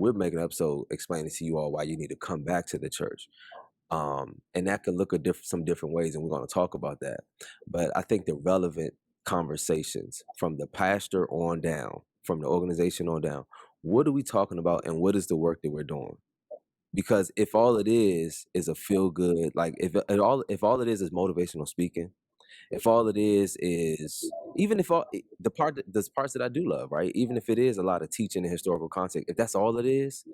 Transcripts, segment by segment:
we're making an episode explaining to you all why you need to come back to the church. And that can look some different ways, and we're going to talk about that. But I think the relevant conversations from the pastor on down, from the organization on down, what are we talking about, and what is the work that we're doing? Because if all it is a feel good, like if all it is motivational speaking, if all it is even if all there's parts that I do love, right? Even if it is a lot of teaching and historical context, if that's all it is,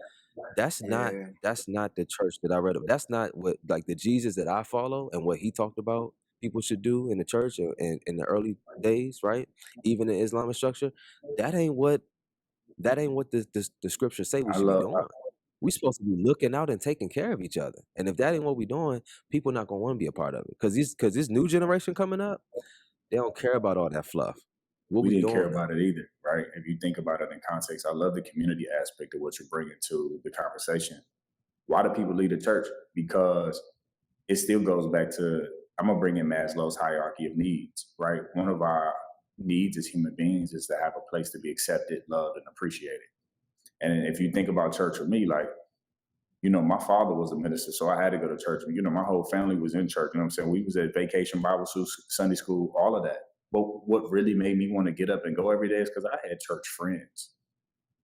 that's not Yeah, that's not the church that I read of. That's not what, like, the Jesus that I follow and what he talked about people should do in the church in the early days, right? Even in Islamic structure, that ain't what the scriptures say we I should be love. doing. We supposed to be looking out and taking care of each other. And if that ain't what we doing, people not gonna want to be a part of it. Cause this new generation coming up, they don't care about all that fluff. What We we didn't care doing though? about it either, right? If you think about it in context, I love the community aspect of what you're bringing to the conversation. Why do people leave the church? Because it still goes back to, I'm gonna bring in Maslow's hierarchy of needs, right? One of our needs as human beings is to have a place to be accepted, loved, and appreciated. And if you think about church for me, like, my father was a minister, so I had to go to church. My whole family was in church. You know what I'm saying? We was at vacation Bible school, Sunday school, all of that. But what really made me want to get up and go every day is because I had church friends.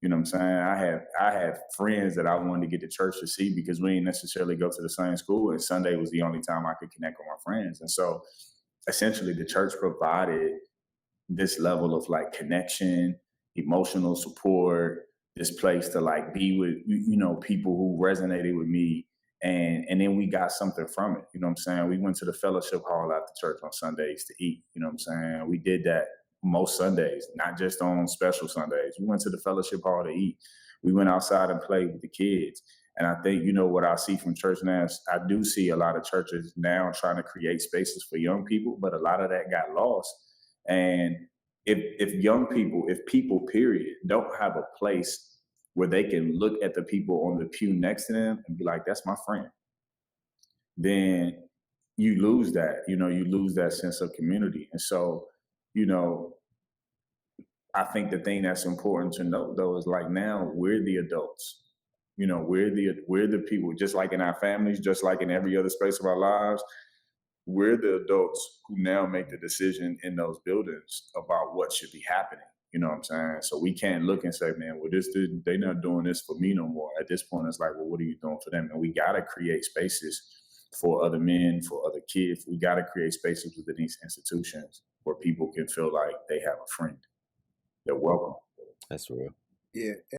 You know what I'm saying? I had friends that I wanted to get to church to see because we didn't necessarily go to the same school, and Sunday was the only time I could connect with my friends. And so essentially the church provided this level of like connection, emotional support, this place to like be with people who resonated with me, and then we got something from it. You know what I'm saying? We went to the fellowship hall after church on Sundays to eat. You know what I'm saying? We did that most Sundays, not just on special Sundays. We went to the fellowship hall to eat. We went outside and played with the kids. And I think, what I see from church now is I do see a lot of churches now trying to create spaces for young people, but a lot of that got lost. And if people, period, don't have a place where they can look at the people on the pew next to them and be like, that's my friend, then you lose that, you lose that sense of community. And so, you know, I think the thing that's important to note though is like now we're the adults. We're the people, just like in our families, just like in every other space of our lives. We're the adults who now make the decision in those buildings about what should be happening. You know what I'm saying? So we can't look and say, man, well, they're not doing this for me no more. At this point, it's like, well, what are you doing for them? And we got to create spaces for other men, for other kids. We got to create spaces within these institutions where people can feel like they have a friend. They're welcome. That's real. Yeah.